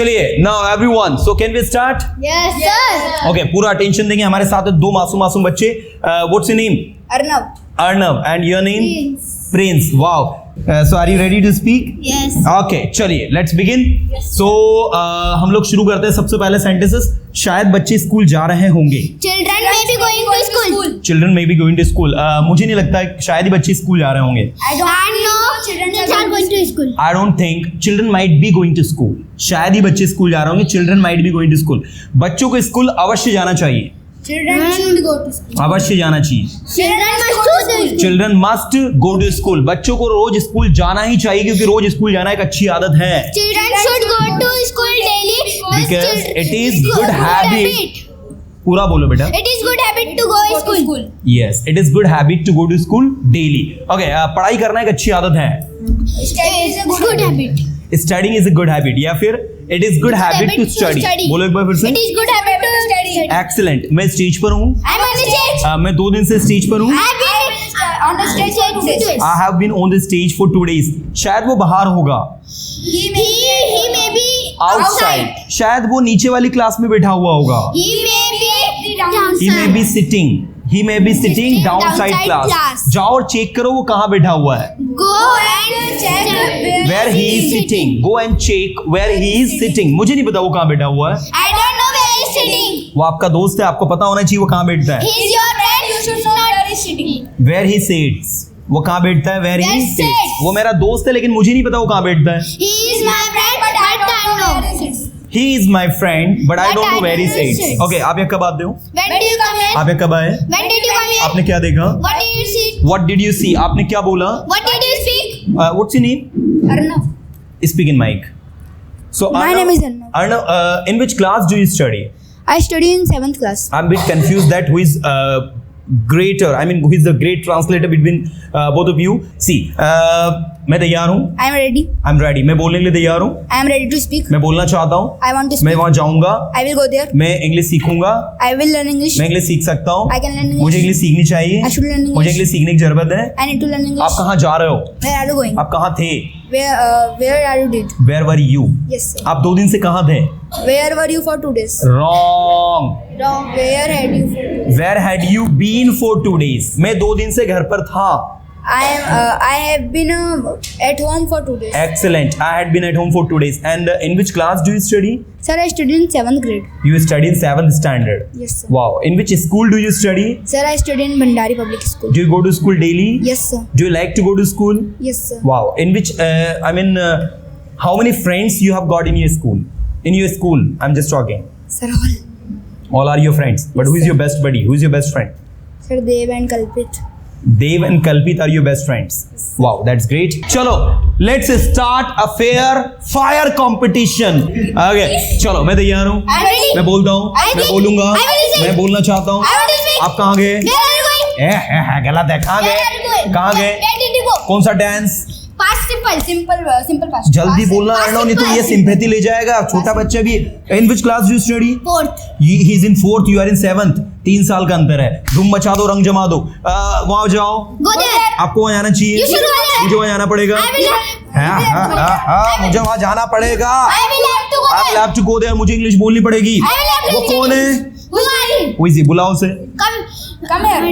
चलिए now everyone, so can we start? Yes, sir. Okay, पूरा attention देंगे। हमारे साथ है दो मासूम बच्चे। What's your name? Arnav. Arnav. And your name? Prince. Prince. Wow, so are you ready to speak? Yes. Okay, चलिए लेट्स बिगिन। सो हम लोग शुरू करते हैं। सबसे पहले सेंटेंसेस। शायद बच्चे स्कूल जा रहे होंगे। Children may be going to school. Children may be going to school. मुझे नहीं लगता है शायद ही बच्चे स्कूल जा रहे होंगे। I don't know. Children are going to school. I don't think children might be going to school. शायद ही बच्चे स्कूल जा रहे होंगे। Children might be going to school. बच्चों को स्कूल अवश्य जाना चाहिए। Children should go to school. अवश्य जाना चाहिए। Children must go to school. Children must go to school. बच्चों को रोज स्कूल जाना ही चाहिए क्योंकि रोज स्कूल जाना एक अच्छी आदत है। Children should go to school daily Because it is good habit. पूरा बोलो बेटा। It is good habit to go to school. Yes, it is good habit to go to school daily. Okay, पढ़ाई करना एक अच्छी आदत है। Study is a good habit. Studying is a good habit या फिर it is good habit to study. बोलो एक बार फिर से। It is good habit to study. Excellent. मैं स्टेज पर हूँ। I'm on the stage. मैं 2 दिन से स्टेज पर हूँ। I have been on the stage for 2 days. I have been on the stage for 2 days. शायद वो बाहर होगा। He may be Outside. शायद वो नीचे वाली क्लास में बैठा हुआ होगा। He may be downside. He may be sitting. He may be sitting downside class. जाओ और चेक करो वो कहाँ बैठा हुआ है। Go and check Where he is sitting. Go and check where he is sitting. मुझे नहीं पता वो कहाँ बैठा हुआ है। I don't know where he is sitting. वो आपका दोस्त है, आपको पता होना चाहिए वो कहाँ बैठता है। He is your friend. You should know where he is sitting. Where he sits. वो कहाँ बैठता है? Where he Where sits. sits. वो मेरा दोस्त है लेकिन मुझे नहीं पता वो कहाँ बैठता है। He is my friend, but I don't know where he sits. He is my friend, but I But don't know I where he don't know where he sits. sits. Okay, आप यहाँ कब आते हो? When did you come here? आप यहाँ कब आए? When did you come here? आपने क्या देखा? What did you see? What did you see? आपने क्या बोला? What did you speak? What's your name? Arnav. Speak in mic. So My name is Arnav. Arnav, in which class do you study? I study in 7th class. I'm a bit confused that who is greater. I mean, who is the great translator between both of you? See, मैं तैयार हूँ। I am ready. I'm ready. मैं बोलने के लिए तैयार हूँ। I am ready to speak. मैं बोलना चाहता हूँ। I want to मैं speak. वहाँ जाऊँगा। I will go there. मैं इंग्लिश सीखूंगा। I will learn English. मैं इंग्लिश सीख सकता हूँ। I can learn English. मुझे इंग्लिश सीखनी चाहिए। I should learn English. मुझे इंग्लिश सीखने की जरूरत है। I need to learn English. आप कहाँ जा रहे हो? Where are you going? आप कहाँ थे? Where are you did? Where were you? Yes, sir. आप 2 दिन से कहाँ थे? Where were you for 2 days? Wrong. Wrong. Where had you for 2 days? Where had you been for 2 days? मैं 2 दिन से घर पर था। I have been at home for 2 days. Excellent. I had been at home for 2 days. And in which class do you study? Sir, I studied in 7th grade. You study in 7th standard. Yes, sir. Wow. In which school do you study? Sir, I studied in Bhandari Public School. Do you go to school daily? Yes, sir. Do you like to go to school? Yes, sir. Wow. In which, how many friends you have got in your school? In your school, I'm just talking. Sir, all. All are your friends. But Yes, who is sir. your best buddy? Who is your best friend? Sir, Dev and Kalpit. Dev and Kalpit are your best friends. Wow, that's great. चलो, let's start a fire competition. Okay, चलो मैं तैयार हूँ। I'm ready. मैं बोलता हूँ। I मैं think- बोलूँगा। I will listen. मैं बोलना चाहता हूँ। I want to speak. आप कहाँ गए? Where are you going? गलत है। कहाँ Where are you गए? going? कहाँ गए? Where did you go? कौन सा डांस? Past simple past. जल्दी बोलना अर्णव, नहीं तो ये सिंपैथी ले जाएगा। छोटा बच्चा भी। In which class do you study? 4th. He is in 4th. You are in 7th. 3 साल का अंतर है। धूम मचा दो, रंग जमा दो। वहाँ जाओ। Go there. आपको वहाँ जाना चाहिए। You should go there. मुझे वहाँ जाना पड़ेगा। I will have मुझे वहाँ जाना पड़ेगा। I will have to go आप there. Lab to go there, मुझे इंग्लिश बोलनी पड़ेगी। I will have to वो listen कौन है? Who are you? Who is he? बुलाओ उसे। Come here.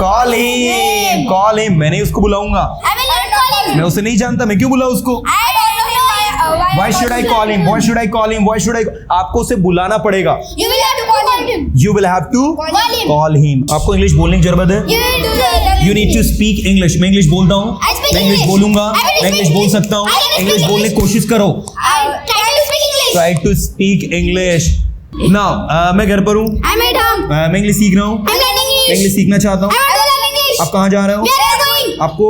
Call him. मैं नहीं उसको बुलाऊंगा। I will not call him. मैं उसे नहीं जानता, मैं क्यों बुलाऊं उसको? I don't know why. Why should I call him? Why should I call him? Why should I? आपको उसे बुलाना पड़ेगा। You will have to call him. You will have to Call him. call him. आपको English बोलने की जरूरत है। You will do that. You need to speak English. मैं इंग्लिश बोलता हूँ। I speak मैं इंग्लिश English. बोलूंगा। I will मैं इंग्लिश speak बोल English. सकता हूँ। I can इंग्लिश speak बोलने की English. कोशिश करो। I try to speak English. Try to speak English. Now, मैं घर पर हूँ। I'm at home. मैं इंग्लिश सीख रहा हूँ। I'm learning मैं English. इंग्लिश सीखना चाहता हूँ। I want to learn English. आप कहाँ जा रहे हो? Where are you going? आपको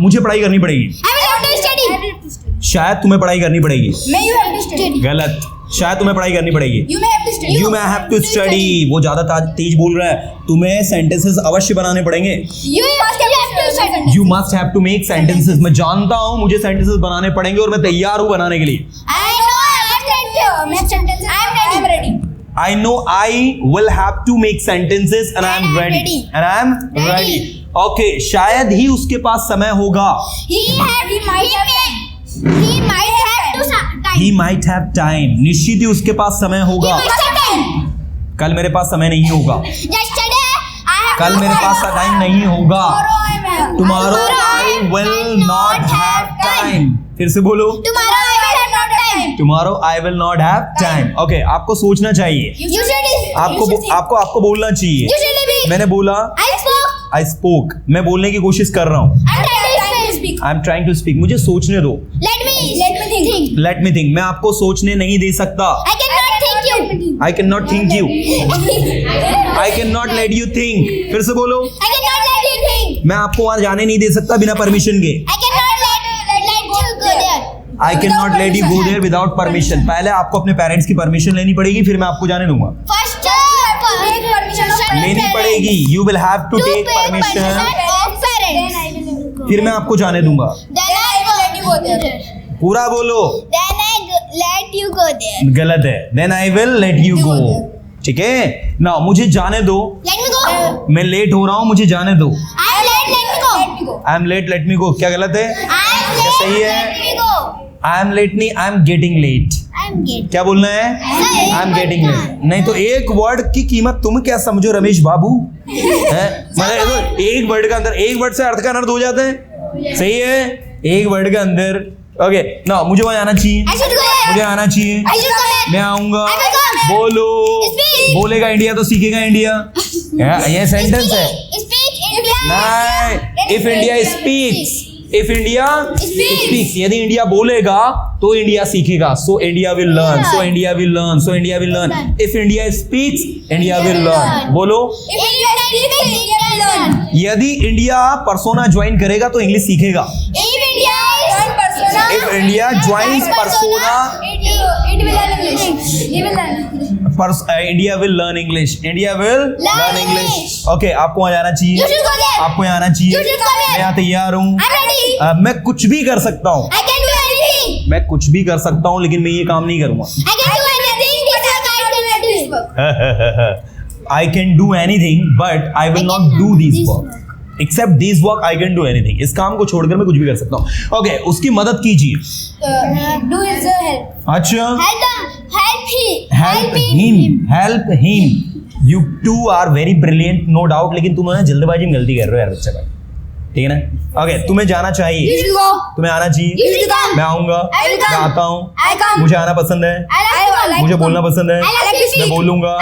मुझे पढ़ाई करनी पड़ेगी। I will have to study. I will have to study. शायद तुम्हें पढ़ाई करनी पड़ेगी। May you have to study. गलत। शायद तुम्हें पढ़ाई करनी पड़ेगी। You may have to study. You may have to study. वो ज्यादा तेज बोल रहा है। तुम्हें सेंटेंसेस अवश्य बनाने पड़ेंगे। You must have to study. You must have to make sentences. मैं जानता हूँ मुझे सेंटेंसेस बनाने पड़ेंगे और मैं तैयार हूँ बनाने के लिए। I know. Make sentences. I am ready. I know I will have to make sentences and I am ready. And I am ready. Okay, शायद ही उसके पास समय होगा। He might have time. He might have time. निश्चित ही उसके पास समय होगा. कल मेरे पास समय नहीं होगा. कल मेरे पास टाइम नहीं होगा. Tomorrow I will not have time. फिर से बोलो. Tomorrow I will not have time. Okay, आपको सोचना चाहिए. आपको बोलना चाहिए. मैंने बोला. I spoke. मैं बोलने की कोशिश कर रहा हूँ. I'm trying to speak. मुझे सोचने दो. Let me think. मैं आपको सोचने नहीं दे सकता. I cannot think you. I cannot let you think. फिर से बोलो. मैं आपको वहां जाने नहीं दे सकता बिना परमिशन के. I cannot let you go there without permission. पहले आपको अपने पेरेंट्स की परमिशन लेनी पड़ेगी, फिर मैं आपको जाने दूंगा. लेनी पड़ेगी. You will have to take permission. फिर मैं आपको जाने दूंगा. पूरा बोलो. गलत है. Then I will let you go. ठीक है ना. मुझे जाने दो. मैं लेट हो रहा हूँ, मुझे जाने दो. I am late, let me go. क्या गलत है? क्या सही है? I am late नहीं, I am getting late. क्या बोलना है? I am getting late. नहीं तो एक वर्ड की कीमत तुम क्या समझो रमेश बाबू? मतलब एक वर्ड का अंदर, एक वर्ड से अर्थ का अनर्थ हो जाता है. सही है? एक वर्ड का अंदर. ओके ना, मुझे वहां आना चाहिए. मुझे आना चाहिए. मैं आऊंगा. बोलो. बोलेगा इंडिया तो सीखेगा इंडिया. ये सेंटेंस है. नहीं. If India speaks. If India speaks. यदि इंडिया बोलेगा तो इंडिया सीखेगा. So India will learn. So India will learn. So India will learn. If India speaks India will learn. बोलो. यदि इंडिया पर्सोना ज्वाइन करेगा तो इंग्लिश सीखेगा. If India joins persona, India will learn English. India will learn English. Okay, आपको वहाँ जाना चाहिए. आपको यहाँ आना चाहिए. मैं यहाँ तैयार हूँ. मैं कुछ भी कर सकता हूँ. मैं कुछ भी कर सकता हूँ, लेकिन मैं ये काम नहीं करूँगा. I can do anything, but I will not do this work. Except this work, I can do anything. इस काम को छोड़कर मैं कुछ भी कर सकता हूँ. Okay, उसकी मदद कीजिए. Do his help. अच्छा. Help him. Help him. You two are very brilliant, no doubt. लेकिन तुम जल्दबाजी में गलती कर रहे हो यार बच्चा भाई. ठीक है ना? Okay, तुम्हें जाना चाहिए. तुम्हें आना चाहिए. मैं आऊँगा. मैं आता हूँ. मुझे आना पसंद है. मुझे बोलना पसंद है. मैं बोलूँगा.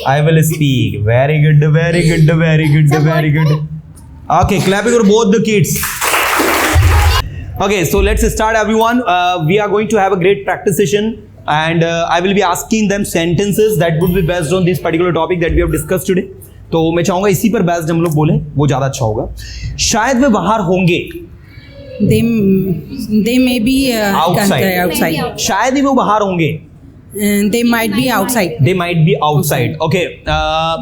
I will speak. Very good, very good, very good, very good. Okay, clapping for both the kids. Okay, so let's start everyone. We are going to have a great practice session and I will be asking them sentences that would be based on this particular topic that we have discussed today. तो मैं चाहूँगा इसी पर based हम लोग बोलें, वो ज़्यादा अच्छा होगा. शायद वे बाहर होंगे. They may be outside. शायद ही वो बाहर होंगे. They might be outside. They might be outside. Okay,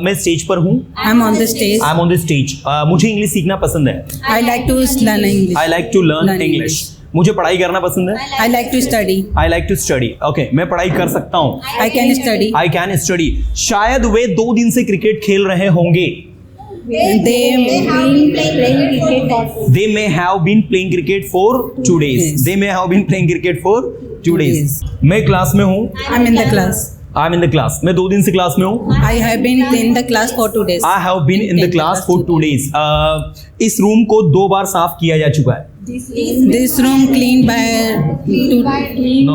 मैं स्टेज पर हूँ. I'm on the stage. I'm on the stage. मुझे इंग्लिश सीखना पसंद है. I like to learn English. I like to learn English. मुझे पढ़ाई करना पसंद है. I like to study. I like to study. Okay, मैं पढ़ाई कर सकता हूँ. I can study. I can study. शायद वे 2 दिन से क्रिकेट खेल रहे होंगे. They may have been playing cricket for 2 days. Yes. They may have been playing cricket for 2 days. Yes. मैं क्लास में हूँ. I'm in the class. I'm in the class. मैं 2 दिन से क्लास में हूँ. I have been in the class for 2 days. I have been in the class for 2 days. इस room को 2 बार साफ किया जा चुका है. This room cleaned by No.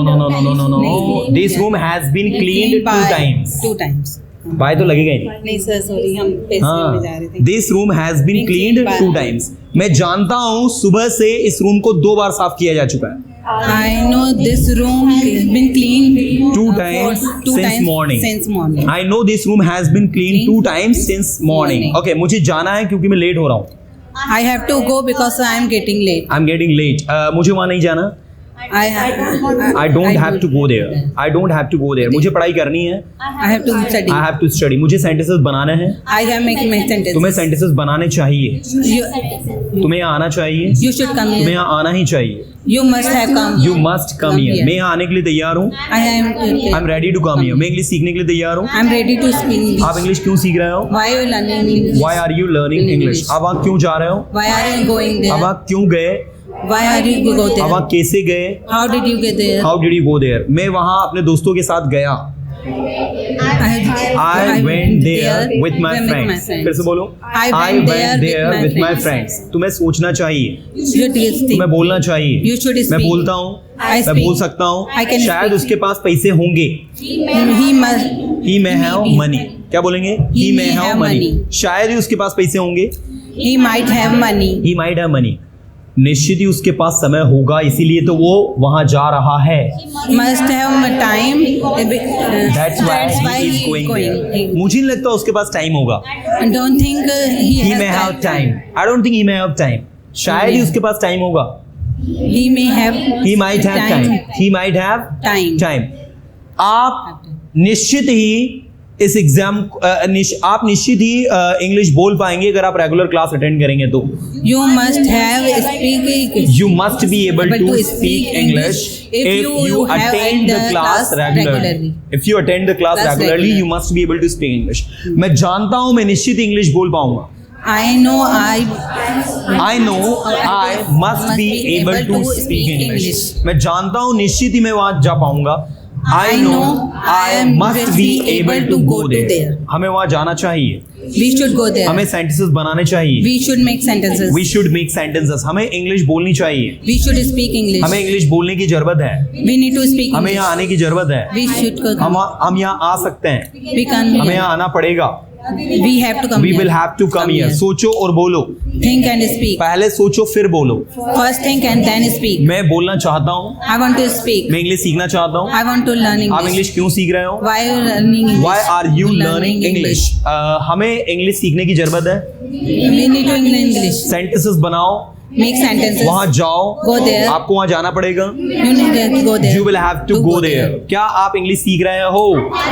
This room has been cleaned 2 times. 2 times. Bye तो लगेगा ही नहीं. नहीं सर, सॉरी, हम पेशेंट में जा रहे थे. This room has been cleaned 2 times. मैं जानता हूँ सुबह से इस रूम को 2 बार साफ किया जा चुका है. I know this room has been cleaned 2 times since morning. Since morning. I know this room has been cleaned 2 times since morning. Okay, मुझे जाना है क्योंकि मैं लेट हो रहा हूँ. I have to go because I am getting late. I'm getting late. मुझे वहाँ नहीं जाना. I don't have to go there. I don't have to go there. मुझे पढ़ाई करनी है. I have to study. I have to study. मुझे sentences बनाने हैं. I have make my sentences. तुम्हें sentences बनाने चाहिए. तुम्हें यहाँ आना चाहिए. You should come तुम्हें here. यहाँ आना ही चाहिए. You must have come. You must come here. मैं यहाँ आने के लिए तैयार हूँ. I'm ready to come here. मैं इंग्लिश सीखने के लिए तैयार हूँ. I'm ready to speak English. आप इंग्लिश क्यों सीख रहे हो? Why are you learning English? Why are you learning English? आप वहाँ क्यों जा रहे हो? Why are you going there? अब आप क्यों गए? Why are you go आप there? वहाँ कैसे गए? How did you get there? How did you go there? मैं वहाँ अपने दोस्तों के साथ गया। I went there with my friends. फिर से बोलो। I went there with my friends. तुम्हें सोचना चाहिए, You should speak. तुम्हें बोलना चाहिए। You should मैं speak. बोलता हूँ, I मैं speak. बोल सकता हूँ, I can शायद speak. उसके पास पैसे होंगे। He must. He may have Maybe. money. क्या बोलेंगे? He may have money. शायद ही उसके पास पैसे होंगे। He might have money. He might have money. निश्चित ही उसके पास समय होगा, इसीलिए तो वो वहां जा रहा है। Must have time. That's why he is going there. मुझे नहीं लगता उसके पास टाइम होगा। Don't think he He has may have time. time. I don't think he may have time. शायद ही उसके पास टाइम होगा। He may have. He might have time. He might have Time. time. आप निश्चित ही इस एग्जाम आप निश्चित ही English बोल पाएंगे अगर आप रेगुलर क्लास अटेंड करेंगे तो। You must have speak. You must be able to speak English if you attend the class regularly. If you attend the class regularly, you must be able to speak English. मैं जानता हूँ मैं निश्चित English बोल पाऊंगा। I know I must be able to speak English. मैं जानता हूँ निश्चित ही मैं वहाँ जा पाऊंगा। I know I must be able to go there. हमें वहाँ जाना चाहिए। We should go there. हमें सेंटेंसेस बनाने चाहिए। We should make sentences. We should make sentences. हमें इंग्लिश बोलनी चाहिए। We should speak English. हमें इंग्लिश बोलने की जरूरत है। We need to speak हमें English. यहाँ आने की जरूरत है। We should go. हम यहाँ आ सकते हैं। We can. हमें यहाँ आना पड़ेगा। We have to come We here. will have to come here. सोचो और बोलो। Think and speak. पहले सोचो फिर बोलो। First think and then speak. मैं बोलना चाहता हूँ। I want to speak. मैं इंग्लिश सीखना चाहता हूँ। I want to learn आप English. इंग्लिश क्यों सीख रहे हो? Why are you learning English? Why are you learning English? हमें इंग्लिश सीखने की जरूरत है। We need to learn English. Sentences बनाओ। Make sentences. वहाँ जाओ। Go there. आपको वहाँ जाना पड़ेगा। You need to go there. You will have to go there. क्या आप इंग्लिश सीख रहे हो?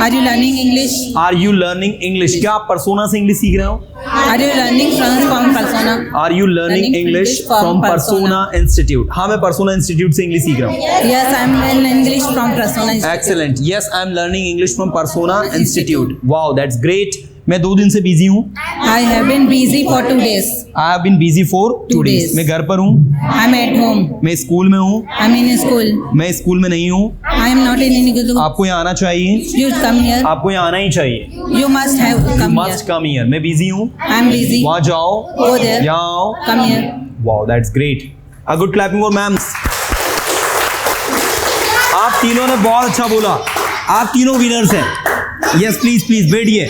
Are you learning English? Are you learning English? क्या आप पर्सोना से इंग्लिश सीख रहे हो? Are you learning from persona? Are you learning English from Persona Institute? हाँ मैं Persona Institute से इंग्लिश सीख रहा हूँ। Yes, I'm learning English from persona. Excellent. Yes, I'm learning English from Persona Institute. Wow, that's great. मैं 2 दिन से busy हूँ। I have been busy for 2 days. I have been busy for 2 days. days. मैं घर पर हूँ। I'm at home. मैं school में हूँ। I'm in school. मैं स्कूल में नहीं हूँ। I am not in any school. आपको यहाँ आना चाहिए। You come here. आपको यहाँ आना ही चाहिए। You must have come Must here. come here. मैं बिजी हूँ। I'm busy. वहाँ जाओ। Go there. यहाँ आओ। Come here. Wow, that's great. A good clapping for ma'ams. आप तीनों ने बहुत अच्छा बोला। आप तीनों विनर्स हैं। Yes, please, please बैठिए।